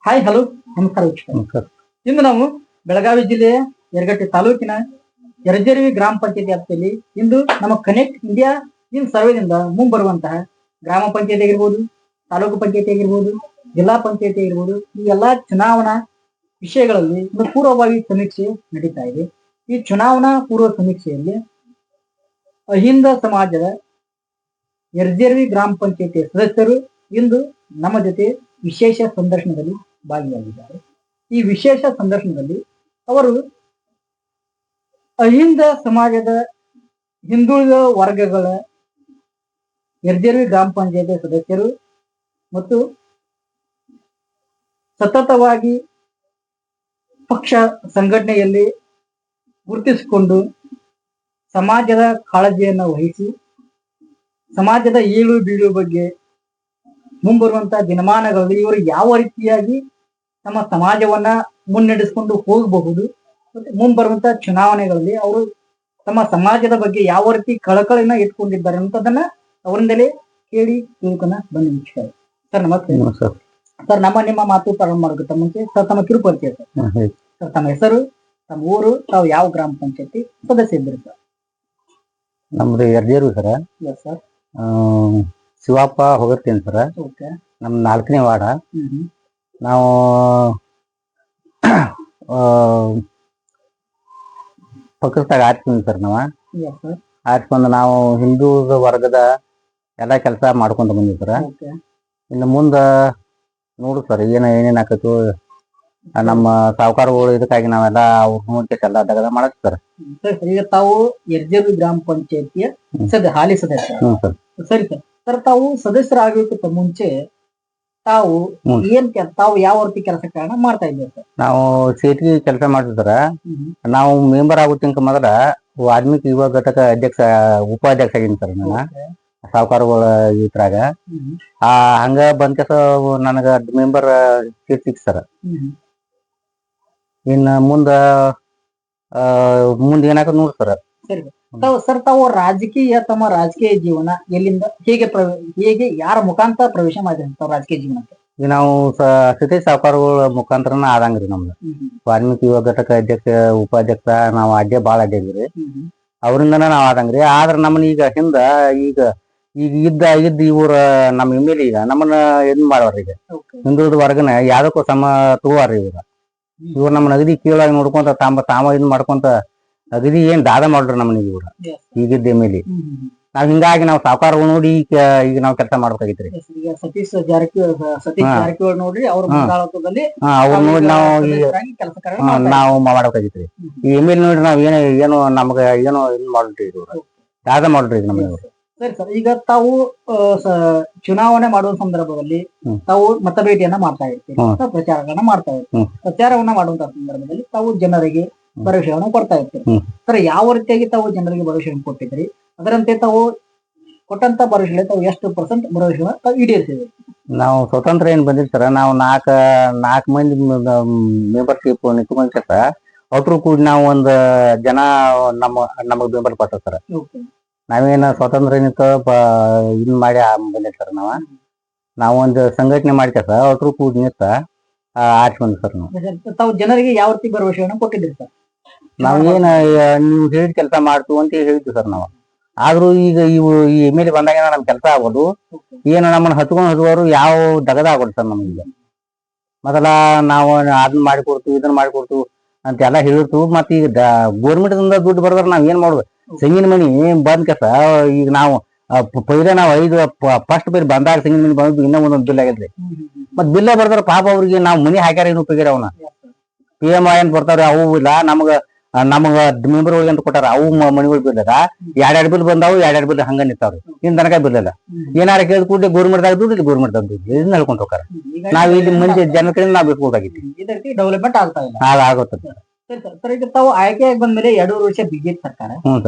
Hi hello ನಮಸ್ಕಾರ ವೀಕ್ಷಕರೇ. ಇಂದು ನಾವು ಬೆಳಗಾವಿ ಜಿಲ್ಲೆಯ ಯರಗಟ್ಟಿ ತಾಲೂಕಿನ ಯರಜೇರಿ ಗ್ರಾಮ ಪಂಚಾಯತಿ ವ್ಯಾಪ್ತಿಯಲ್ಲಿ ಇಂದು ನಮ್ಮ ಕನೆಕ್ಟ್ ಇಂಡಿಯಾ ಇನ್ ಸರ್ವೆದಿಂದ ಮುಂಬರುವಂತಹ ಗ್ರಾಮ ಪಂಚಾಯತಿ ಆಗಿರ್ಬೋದು, ತಾಲೂಕು ಪಂಚಾಯತಿ ಆಗಿರ್ಬೋದು, ಜಿಲ್ಲಾ ಪಂಚಾಯತಿ ಆಗಿರ್ಬೋದು, ಈ ಎಲ್ಲಾ ಚುನಾವಣಾ ವಿಷಯಗಳಲ್ಲಿ ಒಂದು ಪೂರ್ವಭಾವಿ ಸಮೀಕ್ಷೆ ನಡೀತಾ ಇದೆ. ಈ ಚುನಾವಣಾ ಪೂರ್ವ ಸಮೀಕ್ಷೆಯಲ್ಲಿ ಅಹಿಂದ ಸಮಾಜದ ಯರಜೇರಿ ಗ್ರಾಮ ಪಂಚಾಯತಿ ಸದಸ್ಯರು ಇಂದು ನಮ್ಮ ಜೊತೆ ವಿಶೇಷ ಸಂದರ್ಶನದಲ್ಲಿ ಭಾಗಿಯಾಗಿದ್ದಾರೆ. ಈ ವಿಶೇಷ ಸಂದರ್ಶನದಲ್ಲಿ ಅವರು ಅಹಿಂದ ಸಮಾಜದ ಹಿಂದುಳಿದ ವರ್ಗಗಳ ಯರಜೇರಿ ಗ್ರಾಮ ಪಂಚಾಯತಿ ಸದಸ್ಯರು ಮತ್ತು ಸತತವಾಗಿ ಪಕ್ಷ ಸಂಘಟನೆಯಲ್ಲಿ ಗುರುತಿಸಿಕೊಂಡು ಸಮಾಜದ ಕಾಳಜಿಯನ್ನು ವಹಿಸಿ ಸಮಾಜದ ಏಳು ಬೀಳು ಬಗ್ಗೆ ಮುಂಬರುವಂತಹ ದಿನಮಾನಗಳಲ್ಲಿ ಇವರು ಯಾವ ರೀತಿಯಾಗಿ ತಮ್ಮ ಸಮಾಜವನ್ನ ಮುನ್ನಡೆಸಿಕೊಂಡು ಹೋಗಬಹುದು, ಮತ್ತೆ ಮುಂಬರುವಂತಹ ಚುನಾವಣೆಗಳಲ್ಲಿ ಅವರು ತಮ್ಮ ಸಮಾಜದ ಬಗ್ಗೆ ಯಾವ ರೀತಿ ಕಳಕಳಿನ ಇಟ್ಕೊಂಡಿದ್ದಾರೆ ಅಂತದನ್ನ ಅವರಿಂದಲೇ ಕೇಳಿ ತಿಳ್ಕೊನ ಬನ್ನಿ ವೀಕ್ಷಕರೇ. ಸರ್ ನಮಸ್ತೆ. ಸರ್ ನಿಮ್ಮ ಮಾತು ಪ್ರಾರಂಭ ಮಾಡೋದಕ್ಕೆ ಮುಂಚೆ ಸರ್ ತಮ್ಮ ಕಿರುಪರಿಚಯ ಸರ್, ತಮ್ಮ ಹೆಸರು, ತಮ್ಮ ಊರು, ತಾವು ಯಾವ ಗ್ರಾಮ ಪಂಚಾಯತಿ ಸದಸ್ಯ ಇದ್ದೀರಿ ಸರ್? ನಮ್ದು ಯರಜೇರಿ ಸರ್. ಸರ್ ಶಿವಪ್ಪ ಹೋಗಿರ್ತೀನಿ ಸರ್. ನಮ್ 4ನೇ ವಾರ್ಡ. ನಾವು ಪಕ್ಷದಾಗ ಆರಿಸ್ತೀನಿ ಸರ್. ಆರಿಸ್ಕೊಂಡು ನಾವು ಹಿಂದೂ ವರ್ಗದ ಎಲ್ಲಾ ಕೆಲಸ ಮಾಡ್ಕೊಂತ ಬಂದಿವಿ ಸರ್. ಇನ್ನು ಮುಂದ ನೋಡು ಸರ್ ಏನೇನ್ ಆಕತ್ತು ನಮ್ಮ ಸಾಹುಕಾರಗಳು ಇದಕ್ಕಾಗಿ ನಾವೆಲ್ಲ ಅವ್ರ ನೋಡ್ಕೆ ಎಲ್ಲ ದಗದ ಮಾಡಕ್ ಸರ್. ಈಗ ತಾವು ಯರಜೇರಿ ಗ್ರಾಮ ಪಂಚಾಯತಿಯ ಹಾಲಿ ಸದಸ್ಯ. ಸರ್. ಸರಿ ಸರ್. ಸರ್ ತಾವು ಸದಸ್ಯರಾಗೋಕ್ಕಿಂತ ಮುಂಚೆ ತಾವು ತಾವು ಯಾವ ರೀತಿ ಕೆಲಸ ಕಾರಣ ಮಾಡ್ತಾ ಇದ್ದೀವಿ ಸರ್? ನಾವು ಸೇಟ್ಗಿ ಕೆಲಸ ಮಾಡ್ತಿದ್ರ. ನಾವು ಮೆಂಬರ್ ಆಗೋ ತನಕ ಮೊದಲ ವಾಲ್ಮೀಕಿ ಯುವ ಘಟಕ ಅಧ್ಯಕ್ಷ ಉಪಾಧ್ಯಕ್ಷ ಆಗಿನಿ ಸರ್. ನಾನು ಸಾಹುಕಾರಗಳ ಇದ್ರಾಗ ಹಂಗ ಬಂದ ಕೆಸ ನನಗ ಮೆಂಬರ್ ಸೀಟ್ ಸಿಕ್ಸ್ ಸರ್. ಇನ್ನ ಮುಂದ ಏನಾಕ ನೋಡ್ ಸರ್. ಸರಿ ಸರ್, ತಾವು ತಮ್ಮ ರಾಜಕೀಯ ಜೀವನ ಎಲ್ಲಿಂದ ಹೇಗೆ ಯಾರ ಮುಖಾಂತರ ಪ್ರವೇಶ ಮಾಡಿದ್ರಿ ತಾವು ರಾಜಕೀಯ ಜೀವನಕ್ಕೆ? ಈಗ ನಾವು ಸತೀಶ್ ಸಾಹುಕಾರಗಳ ಮುಖಾಂತರನ ಆದಂಗ್ರಿ ನಮ್ದು. ವಾಲ್ಮೀಕಿ ಯುವ ಘಟಕ ಅಧ್ಯಕ್ಷ ಉಪಾಧ್ಯಕ್ಷ ನಾವು ಅಡ್ಡೆ ಬಾಳ ಅಡ್ಡಿದ್ರಿ. ಅವ್ರಿಂದನ ನಾವ್ ಆದಂಗ್ರಿ. ಆದ್ರ ನಮ್ಮನ್ನ ಈಗ ಇದ್ದ ಇವ್ರ ನಮ್ಮ ಎಮ್ಮೆಲೆ ಈಗ ನಮ್ಮನ್ನ ಏನ್ ಮಾಡವ್ರಿ. ಈಗ ಹಿಂದುಳಿದ ವರ್ಗನ ಯಾವ್ದಕ್ಕೂ ಸಮ ತಗೋವಾರ್ರಿ ಇವ್ರು ನಮ್ಮನ್ನ ಅಗದಿ ಕೀಳಾಗಿ ನೋಡ್ಕೊಂತ ತಾಮ ಇದ್ ಮಾಡ್ಕೊಂತ ಅಗದಿ ಏನ್ ದಾದ ಮಾಡ್ರಿ ನಮ್ಮನ್ನ ಇವ್ರ ಈಗಿದ್ದ ಎಮ್ಮೆಲೆ. ನಾವ್ ಹಿಂಗಾಗಿ ನಾವ್ ಸಾಹುಕಾರಗಳು ನೋಡಿ ಈಗ ನಾವ್ ಕೆಲಸ ಮಾಡ್ಬೇಕಾಗಿತ್ರಿ. ಸತೀಶ್ ಜಾರಕಿಹೊಳಿ ನೋಡ್ರಿ ಅವ್ರ ಮುಂದಾಳತ್ವದಲ್ಲಿ ಅವ್ರ ನೋಡಿ ನಾವು ಮಾಡ್ಬೇಕಾಗಿತ್ರಿ. ಈ ಎಮ್ಮೆಲೆ ನೋಡ್ರಿ ನಾವ್ ಏನೋ ನಮ್ಗ ಏನೋ ಇದ್ ಮಾಡ್ರಿ ಇವ್ರು ದಾದ ಮಾಡ್ರಿ ನಮ್ಗೆ ಇವ್ರು. ಸರಿ ಸರ್, ಈಗ ತಾವು ಚುನಾವಣೆ ಮಾಡುವ ಸಂದರ್ಭದಲ್ಲಿ ತಾವು ಮತಬೇಟಿಯನ್ನ ಮಾಡ್ತಾ ಇರ್ತೀರಿ, ಪ್ರಚಾರಗಳನ್ನ ಮಾಡ್ತಾ ಇರ್ತೀರಿ. ಪ್ರಚಾರವನ್ನ ಮಾಡುವಂತಹ ಸಂದರ್ಭದಲ್ಲಿ ತಾವು ಜನರಿಗೆ ಭರವಸೆಯನ್ನು ಕೊಡ್ತಾ ಇರ್ತೀರಿ. ಸರ್, ಯಾವ ರೀತಿಯಾಗಿ ತಾವು ಜನರಿಗೆ ಭರವಸೆಯನ್ನು ಕೊಟ್ಟಿದ್ರಿ? ಅದರಂತೆ ತಾವು ಕೊಟ್ಟಂತ ಭರವಸೆ ತಾವು ಎಷ್ಟು % ಭರವಸೆಗಳನ್ನ ತಾವು ಈಡೇರಿಸಿದ್ರಿ? ನಾವು ಸ್ವತಂತ್ರ ಏನ್ ಬಂದಿರಿ ಸರ್. ನಾವು ನಾಲ್ಕು ಮಂದಿ ಮೆಂಬರ್ಶಿಪ್ ನಿಂತ್ಕೊಂಡ್ ಕೆಸ ಒಟ್ರು ಕೂಡಿ ನಾವು ಒಂದ್ ಜನ ನಮಗ್ ಬೆಂಬಲ ಕೊಟ್ಟ ಸರ್. ನಾವೇನ ಸ್ವತಂತ್ರ ನಿಂತ ಇದ್ ಮಾಡಿ ಬಂದಿರಿ ಸರ್. ನಾವೊಂದು ಸಂಘಟನೆ ಮಾಡಿ ಕೆಸ ಒಟ್ರು ಕೂಡಿ ನಿಂತ ಆರಿಸ್ಕೊಂಡ್ ಸರ್. ತಾವು ಜನರಿಗೆ ಯಾವ ರೀತಿ ಭರವಸೆಯನ್ನು ಕೊಟ್ಟಿದ್ರಿ ಸರ್? ನಾವೇನ ನೀವು ಹೇಳಿದ ಕೆಲಸ ಮಾಡ್ತು ಅಂತ ಹೇಳಿದ್ವಿ ಸರ್ ನಾವು. ಆದ್ರೂ ಈಗ ಈ ಎಮ್ಮೆಲೆ ಬಂದಾಗ ನಮ್ ಕೆಲಸ ಆಗೋದು ಏನು ನಮ್ಮನ್ನ ಹತ್ಕೊಂಡು ಯಾವ ದಗದ ಆಗೋದು ಸರ್ ನಮ್ಗೆ. ಮೊದಲ ನಾವು ಅದನ್ನ ಮಾಡಿಕೊಡ್ತು ಇದನ್ನ ಮಾಡಿಕೊಡ್ತು ಅಂತ ಎಲ್ಲ ಹೇಳಿರ್ತು. ಮತ್ ಈಗ ಗೋರ್ಮೆಂಟ್ ದಿಂದ ದುಡ್ಡು ಬರ್ದಾರ ನಾವ್ ಏನ್ ಮಾಡುದು? ತೆಂಗಿನ ಮನಿ ಬಂದ್ ಕೆಸ ಈಗ ನಾವು ಪೈಲೆ ನಾವು 5 ಫಸ್ಟ್ ಪೈರ್ ಬಂದಾಗ ತೆಂಗಿನ ಮನಿ ಬಂದ್ ಇನ್ನೂ ಒಂದೊಂದು ಬಿಲ್ ಆಗಿದ್ರಿ. ಮತ್ ಬಿಲ್ಲ ಬರ್ದಾರ ಪಾಪ ಅವ್ರಿಗೆ ನಾವು ಮನಿ ಹಾಕ್ಯಾರ ಏನು ಉಪಯೋಗ ಅವನ PM ಏನ್ ಬರ್ತಾವ್ರಿ ಅವು ಇಲ್ಲ. ನಮಗ ಮೆಂಬರ್ ಗಳಿಗೆ ಅಂತ ಕೊಟ್ಟಾರ ಅವು ಮನಿಗಳು ಬಿಲ್ಲಾಗ 2 ಬಿಲ್ ಬಂದಾವು, 2 ಬಿಲ್ ಹಂಗ ನಿಂತಾವ್ರಿ. ಇನ್ ತನಕ ಬಿಲ್ ಇಲ್ಲ. ಏನಾರ ಕೇಳಿದ ಕೂಡಲೇ ಗೋರ್ಮೆಂಟ್ದಾಗ ದುಡ್ಡು ಇಲ್ಲಿ ಗೋರ್ಮೆಂಟ್ದಾಗ ದುಡ್ಡು ಇದನ್ನ ಹೇಳ್ಕೊಂಡ್ ಹೋಗಾರ. ನಾವ್ ಇಲ್ಲಿ ಮಂದಿ ಜನ ಕಡೆ ನಾವ್ ಬಿಟ್ಬೋದಾಗಿತ್ತು. ಡೆವಲಪ್ಮೆಂಟ್ ಆಗ್ತಾ ಇಲ್ಲ. ಆಗುತ್ತೆ ಸರ್, ಈಗ ತಾವು ಆಯ್ಕೆಯಾಗಿ ಬಂದ್ಮೇಲೆ 2 ವರ್ಷ ಬಿಜೆಪಿ ಸರ್ಕಾರ,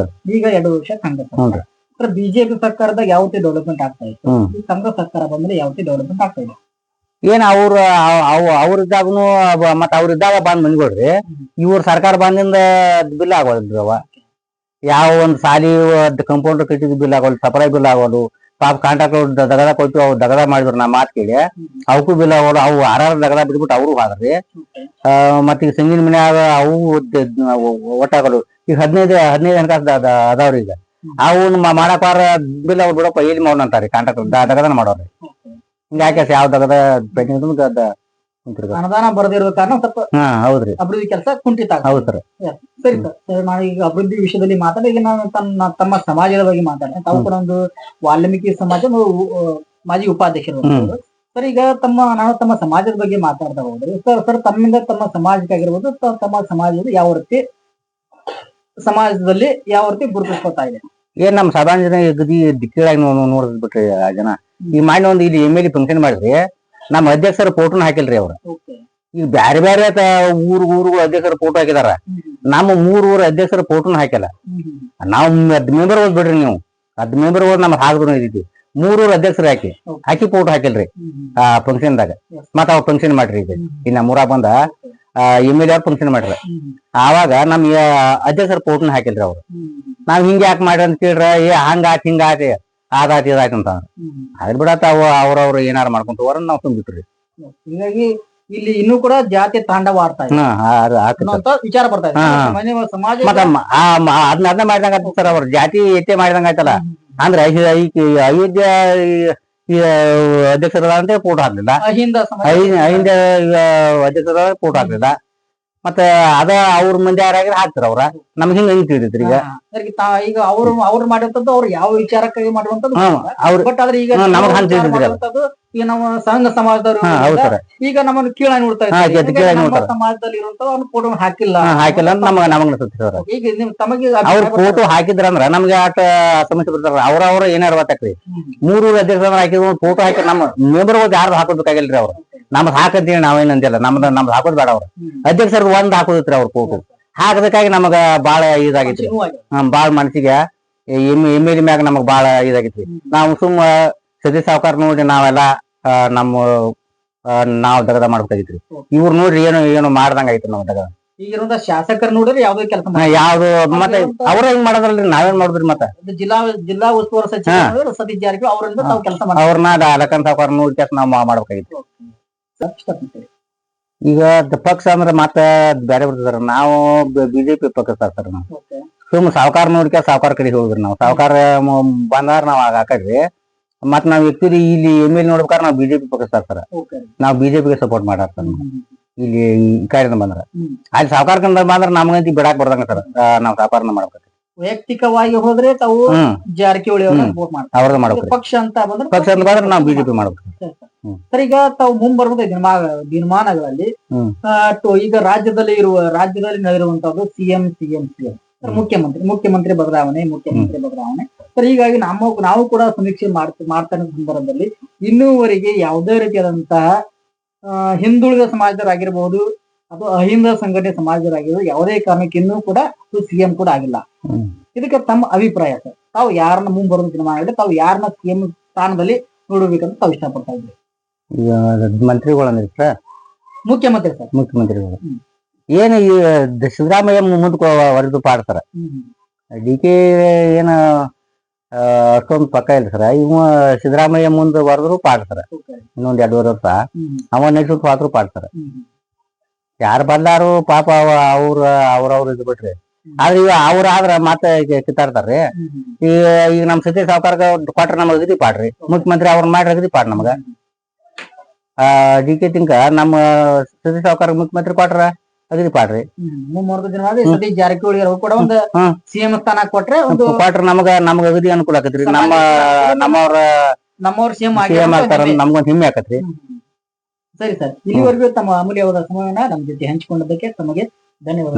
ಈಗ 2 ವರ್ಷ ಕಾಂಗ್ರೆಸ್ ಸರ್ಕಾರ. ಬಿಜೆಪಿ ಸರ್ಕಾರದಾಗ ಯಾವ ರೀತಿ ಡೆವಲಪ್ಮೆಂಟ್ ಆಗ್ತಾ ಇತ್ತು, ಕಾಂಗ್ರೆಸ್ ಸರ್ಕಾರ ಬಂದ್ರೆ ಯಾವ ರೀತಿ ಡೆವಲಪ್ಮೆಂಟ್ ಆಗ್ತಾ ಇದೆ? ಏನ್ ಅವ್ರಿದ್ದಾಗನು ಮತ್ ಅವ್ರಿದ್ದಾಗ ಬಂದ್ ಮನಿಗೊಡ್ರಿ. ಇವ್ರ ಸರ್ಕಾರ ಬಂದಿಂದ ಬಿಲ್ ಆಗೋಲ್ರಿ. ಅವ ಯಾವ ಒಂದ್ ಸಾಲಿ ಕಂಪೌಂಡರ್ ಕಟ್ಟಿದ ಬಿಲ್ ಆಗೋಲ್, ಸಪ್ಲೈ ಬಿಲ್ ಆಗೋದು, ಪಾಪ ಕಾಂಟ್ರಾಕ್ಟ್ ದಗದ ಕೊಟ್ಟು ಅವು ದಗದ ಮಾಡಿದ್ರು ನಾ ಮಾತ್ ಕೇಳಿ ಅವಕ್ಕೂ ಬಿಲ್ ಅವರು ಅವು ಆರಾರು ದಗದ ಬಿಟ್ಬಿಟ್ಟು ಅವರು ಹೋದ್ರಿ. ಮತ್ತ ಈಗ ಸಂಗಿನ ಮನ್ಯಾಗ ಅವು ಒಟ್ಟಾಗಲು ಈಗ 15 ಹಣಕಾಸು ಅದಾವ್ರಿ. ಈಗ ಅವು ಮಾಡಾಕಾರ ಬಿಲ್ ಅವ್ರು ಬಿಡಪ್ಪ ಎಲ್ಲಿ ಮಾಡೋಣ ಅಂತಾರಿ ಕಾಂಟ್ರಾಕ್ಟ್ ದಗದನ ಮಾಡೋರಿ. ಹಿಂಗಾಕೆ ಯಾವ ದಗದ ಅನುದಾನ ಬರದಿರೋ ಕಾರಣ ಸ್ವಲ್ಪ ಹೌದ್ರಿ ಅಭಿವೃದ್ಧಿ ಕೆಲಸ ಕುಂಠಿತ. ಹೌದ್ ಸರ್. ಸರಿ ಸರ್, ನಾನು ಈಗ ಅಭಿವೃದ್ಧಿ ವಿಷಯದಲ್ಲಿ ಮಾತಾಡಿ ಈಗ ನಾನು ತಮ್ಮ ಸಮಾಜದ ಬಗ್ಗೆ ಮಾತಾಡ್ತೇನೆ. ತಾವು ಕೂಡ ಒಂದು ವಾಲ್ಮೀಕಿ ಸಮಾಜ ಮಾಜಿ ಉಪಾಧ್ಯಕ್ಷರು ಸರ್. ಈಗ ನಾನು ತಮ್ಮ ಸಮಾಜದ ಬಗ್ಗೆ ಮಾತಾಡ್ತಾ ಹೋದ್ರೆ ಸರ್ ತಮ್ಮಿಂದ ತಮ್ಮ ಸಮಾಜಕ್ಕಾಗಿರ್ಬೋದು, ತಮ್ಮ ಸಮಾಜದ ಯಾವ ರೀತಿ ಸಮಾಜದಲ್ಲಿ ಯಾವ ರೀತಿ ಗುರುತಿಸ್ಕೊತಾ ಇದೆ? ಏನ್ ನಮ್ ಸಾಧಾರಣ ಜನ ಗದಿ ದಿಕ್ಕಿಳಾಗಿ ನೋಡಿದ್ ಬಿಟ್ರಿ ಆ ಜನ. ಈಗ ಮಾಡಿ ಒಂದು ಇಲ್ಲಿ MLA ಫಂಕ್ಷನ್ ಮಾಡಿದ್ರಿ, ನಮ್ಮ ಅಧ್ಯಕ್ಷರ ಫೋಟೋನ ಹಾಕಿಲ್ರಿ ಅವ್ರ. ಈಗ ಬ್ಯಾರೆ ಬ್ಯಾರೆ ಊರುಗಳು ಅಧ್ಯಕ್ಷರ ಫೋಟೋ ಹಾಕಿದಾರ, ನಮ್ಮ 3 ಊರ ಅಧ್ಯಕ್ಷರ ಫೋಟೋನ ಹಾಕಿಲ್ಲ. ನಾವು 10 ಮೆಂಬರ್ ಹೋದ್ ಬಿಡ್ರಿ, ನೀವು 10 ಮೆಂಬರ್ ಹೋದ್ ನಮ್ಗೆ ಹಾಕಿದ್ರು ಇದೀವಿ. 3 ಊರ ಅಧ್ಯಕ್ಷರು ಹಾಕಿ ಫೋಟೋ ಹಾಕಿಲ್ರಿ ಆ ಫಂಕ್ಷನ್ದಾಗ. ಮತ್ತ ಅವ್ರ ಫಂಕ್ಷನ್ ಮಾಡ್ರಿ ಈಗ ಇನ್ನ ಮೂರ ಬಂದ MLA ಅವ್ರ ಫಂಕ್ಷನ್ ಮಾಡ್ರಿ. ಆವಾಗ ನಮ್ ಅಧ್ಯಕ್ಷರ ಫೋಟೋನ ಹಾಕಿಲ್ರಿ ಅವ್ರು. ನಾವ್ ಹಿಂಗ ಯಾಕೆ ಮಾಡ್ರಿ ಅಂತ ಕೇಳ್ರ, ಹಂಗಾತ್ ಹಿಂಗಾತಿ ಅದಾತಿ ಇದಾಯ್ತು ಅಂತ ಅದ್ರ ಬಿಡತ್ತ ಅವ್ರವ್ರು ಏನಾರು ಮಾಡ್ಕೊಂತ ಹೋರ ನಾವ್ ತುಂಬಿಟ್ರಿ. ಹೀಗಾಗಿ ಇಲ್ಲಿ ಇನ್ನೂ ಕೂಡ ಜಾತಿ ತಾಂಡವ ಆಡ್ತಾ ಇದೆ ವಿಚಾರ ಬರ್ತಾ ಇದೆ ಸಮಾಜ. ಅದನ್ನ ಮಾಡಿದಂಗ ಆಯ್ತು ಸರ್, ಅವ್ರ ಜಾತಿ ಎತ್ತೆ ಮಾಡಿದಂಗ ಆಯ್ತಲ್ಲ. ಅಂದ್ರೆ ಅಯೋಧ್ಯ ಅಧ್ಯಕ್ಷರ ಅಂತ ಫೋಟೋ ಹಾಕ್ಲಿಲ್ಲ, ಅಹಿಂದ ಅಧ್ಯಕ್ಷರ ಫೋಟೋ ಹಾಕ್ಲಿಲ್ಲ. ಮತ್ತೆ ಅದ ಅವ್ರ ಮಂದಿ ಯಾರಾಗಿರ ಹಾಕ್ತಾರ ಅವ್ರ. ನಮ್ಗೆ ಹಿಂಗ ತಿಳಿದ್ರಿ ಈಗ ಅವ್ರು ಮಾಡಿರ್ತದ್ದು ಅವ್ರು ಯಾವ ವಿಚಾರಕ್ಕಾಗಿ ಮಾಡುವಂತದ್ದು. ಬಟ್ ಆದ್ರೆ ಈಗ ನಮಗ್ ಹಂಗ ತಿಳಿದ್ರಿ ಈಗ ನಮ್ಮ ಸಂಘ ಸಮಾಜದವರು ಈಗ ನಮ್ಮನ್ನು ಕೀಳಾಗಿ ನೋಡ್ತಾ ಇದ್ದಾರೆ. ಸಮಾಜದಲ್ಲಿ ಇರುವಂತ ಫೋಟೋ ಹಾಕಿಲ್ಲ ಅಂತ ನಮಗ್ ಈಗ ತಮಗೆ ಅವ್ರ ಫೋಟೋ ಹಾಕಿದ್ರಂದ್ರ ನಮ್ಗೆ ಆಟ ಸಮಸ್ಯೆ ಬರ್ತಾರ. ಅವ್ರ ಏನಾರ ಗೊತ್ತಾಗ್ರಿ. 3 ಅಧ್ಯಕ್ಷರ ಹಾಕಿದ್ರು ಫೋಟೋ ಹಾಕಿ ನಮ್ಮ ಮೆಂಬರ್ ಯಾರು ಹಾಕೋಬೇಕಾಗಿಲ್ರಿ ಅವ್ರು. ನಮ್ದು ಹಾಕಂತೀವಿ ನಾವೇನಂತಿಲ್ಲ, ನಮ್ದು ಹಾಕೋದ್ ಬೇಡ. ಅವ್ರ ಅಧ್ಯಕ್ಷರ ಒಂದ್ ಹಾಕೋದಿತ್ರಿ ಅವ್ರ ಫೋಟೋ ಹಾಕದಕ್ಕಾಗಿ ನಮಗ ಬಾಳ ಇದಾಗಿತ್ರಿ. ಬಾಳ ಮನಸ್ಸಿಗೆ MLA ಮ್ಯಾಗ ನಮಗ್ ಬಾಳ ಇದಾಗಿತ್ರಿ. ನಾವು ಸುಮ್ಮ ಸತೀಶ್ ಸಾವ್ಕಾರ್ ನೋಡಿ ನಾವೆಲ್ಲಾ ನಾವ್ ದಗದ ಮಾಡ್ಬೇಕಾಗಿತ್ರಿ. ಇವ್ರು ನೋಡ್ರಿ ಏನು ಮಾಡ್ದಂಗ ಐತ್ರಿ ನಾವ್ ದಗದ. ಈಗಿರುವಂತ ಶಾಸಕರು ನೋಡಿದ್ರೆ ಯಾವ್ದು ಕೆಲಸ ಯಾವ್ದು ಮತ್ತೆ ಅವ್ರ ಹೆಂಗ್ ಮಾಡದ್ರಲ್ರಿ, ನಾವೇನ್ ಮಾಡುದ್ರಿ. ಮತ್ತೆ ಜಿಲ್ಲಾ ಉಸ್ತುವಾರಿ ಸಚಿವ ಸತೀಶ್ ಜಾರಕಿಹೊಳಿ ಅವರಿಂದ ತಾವು ಕೆಲಸ ಅವ್ರನ್ನ ಲಖನ್ ಸಾವ್ಕಾರ್ ನೋಡಿ ಕೆಲಸ ನಾವ್ ಮಾಡ್ಬೇಕಾಗಿತ್ತು. ಈಗ ಪಕ್ಷ ಅಂದ್ರ ಮತ್ತ ಬೇರೆ ಬರ್ತದಾರ. ನಾವು BJP ಪಕ್ಷ ಸರ್. ನಾವು ಸುಮ್ ಸಾವ್ಕಾರ್ ನೋಡ್ಕ ಸಾವ್ಕಾರ್ ಕಡೆ ಹೋಗ್ರಿ. ನಾವು ಸಾವ್ಕಾರ ಬಂದಾರ ನಾವ್ ಹಾಕಡ್ರಿ. ಮತ್ ನಾವ್ ಆಕ್ಚುಲಿ ಇಲ್ಲಿ MLA ನೋಡ್ಬೇಕಾರ ನಾವ್ BJP ಪಕ್ಷ ಸರ್. ನಾವ್ BJPಗೆ ಸಪೋರ್ಟ್ ಮಾಡಾರ ಸರ್. ಇಲ್ಲಿ ಈ ಕಡೆಯಿಂದ ಬಂದ್ರ ಅಲ್ಲಿ ಸಾವ್ಕಾರ ಕಂಡ ಬಂದ್ರ ನಮ್ಗಂತಿ ಬಿಡಾಕ್ ಬರ್ದಂಗ ಸರ್. ನಾವ್ ಸಾವ್ಕಾರನ ಮಾಡ್ಬೇಕು. ವೈಯಕ್ತಿಕವಾಗಿ ಹೋದ್ರೆ ತಾವು ಜಾರಕಿಹೊಳಿ ಅವ್ರನ್ನ ಮಾಡ್ಬೇಕು. ಪಕ್ಷ ಅಂತ ಬಂದ್ರೆ ನಾವ್ BJP ಮಾಡ್ಬೇಕು ಸರ್. ಈಗ ತಾವು ಮುಂಬರುವ ದಿನಮಾನಗಳಲ್ಲಿ ಈಗ ರಾಜ್ಯದಲ್ಲಿ ನಡೆದಿರುವಂತದ್ದು CM ಮುಖ್ಯಮಂತ್ರಿ ಬದಲಾವಣೆ ಸರ್. ಹೀಗಾಗಿ ನಾವು ಕೂಡ ಸಮೀಕ್ಷೆ ಮಾಡ್ತಾ ಸಂದರ್ಭದಲ್ಲಿ ಇನ್ನೂವರೆಗೆ ಯಾವುದೇ ರೀತಿಯಾದಂತಹ ಹಿಂದುಳಿದ ಸಮಾಜದವರಾಗಿರ್ಬಹುದು ಅಥವಾ ಅಹಿಂದ ಸಂಘಟನೆ ಸಮಾಜದವರಾಗಿರ್ಬೋದು ಯಾವುದೇ ಕಾರಣಕ್ಕೆ ಇನ್ನೂ ಕೂಡ CM ಕೂಡ ಆಗಿಲ್ಲ. ಇದಕ್ಕೆ ತಮ್ಮ ಅಭಿಪ್ರಾಯ ಸರ್? ತಾವು ಯಾರನ್ನ ಮುಂಬರುವ ದಿನಮಾನಗಳಲ್ಲಿ ತಾವು ಯಾರನ್ನ CM ಸ್ಥಾನದಲ್ಲಿ ನೋಡಬೇಕಂತ ತಾವು ಇಷ್ಟಪಡ್ತಾ ಇದ್ರಿ? ಈಗ ಮಂತ್ರಿಗಳಂದ್ರಿ ಸರ್, ಮುಖ್ಯಮಂತ್ರಿಗಳು ಏನು ಈ ಸಿದ್ದರಾಮಯ್ಯ ಮುಂದಕ್ಕೆ ವರೆದು ಪಾಡ್ತಾರ. DK ಏನ ಅಷ್ಟೊಂದು ಪಕ್ಕ ಇಲ್ಲ ಸರ್. ಇವ ಸಿದ್ದರಾಮಯ್ಯ ಮುಂದೆ ಬರೆದ್ರು ಪಾಡ್ತಾರ. ಇನ್ನೊಂದ್ 2.5 ವರ್ಷ ಅವ ನೆಕ್ಸ್ಟ್ ಪಾತ್ರ ಪಾಡ್ತಾರ. ಯಾರು ಬಂದಾರು ಪಾಪ ಅವ್ರವ್ರು ಇದು ಬಿಟ್ರಿ. ಆದ್ರೆ ಈಗ ಆದ್ರ ಮತ್ತೆ ಕಿತ್ತಾಡ್ತಾರ್ರಿ. ಈಗ ನಮ್ ಸತೀಶ್ ಸಾವ್ಕಾರ್ ಕೊಟ್ರ ನಮಗ್ ಅಗದಿ ಪಾಡ್ರಿ. ಮುಖ್ಯಮಂತ್ರಿ ಅವ್ರನ್ನ ಮಾಡ್ರಿ ಅಗದಿ ಪಾಡ್ ನಮಗ. DK ತಿಂಕ ನಮ್ಮ ಸತೀಶ್ ಸಾವ್ಕಾರ್ ಮುಖ್ಯಮಂತ್ರಿ ಕೊಟ್ರ ಅಗದಿ ಪಾಡ್ರಿ. ಸತೀಶ್ ಜಾರಕಿಹೊಳಿ ಕೂಡ ಒಂದು CM ಸ್ಥಾನ ಕೊಟ್ರೆ ನಮಗ ಅಗದಿ ಅನುಕೂಲ ಆಕತ್ರಿ. ನಮ್ಮವ್ರ CM ಆಗ್ತಾರ, ನಮ್ಗೊಂದ್ ಹಿಮ್ಮೆ ಆಕತ್ರಿ. ಸರಿ ಸರ್, ಇಲ್ಲಿವರೆಗೂ ತಮ್ಮ ಅಮೂಲ್ಯವಾದ ಸಮಯನ ನಮ್ಮ ಜೊತೆ ಹಂಚಿಕೊಂಡದಕ್ಕೆ ತಮಗೆ ಧನ್ಯವಾದ.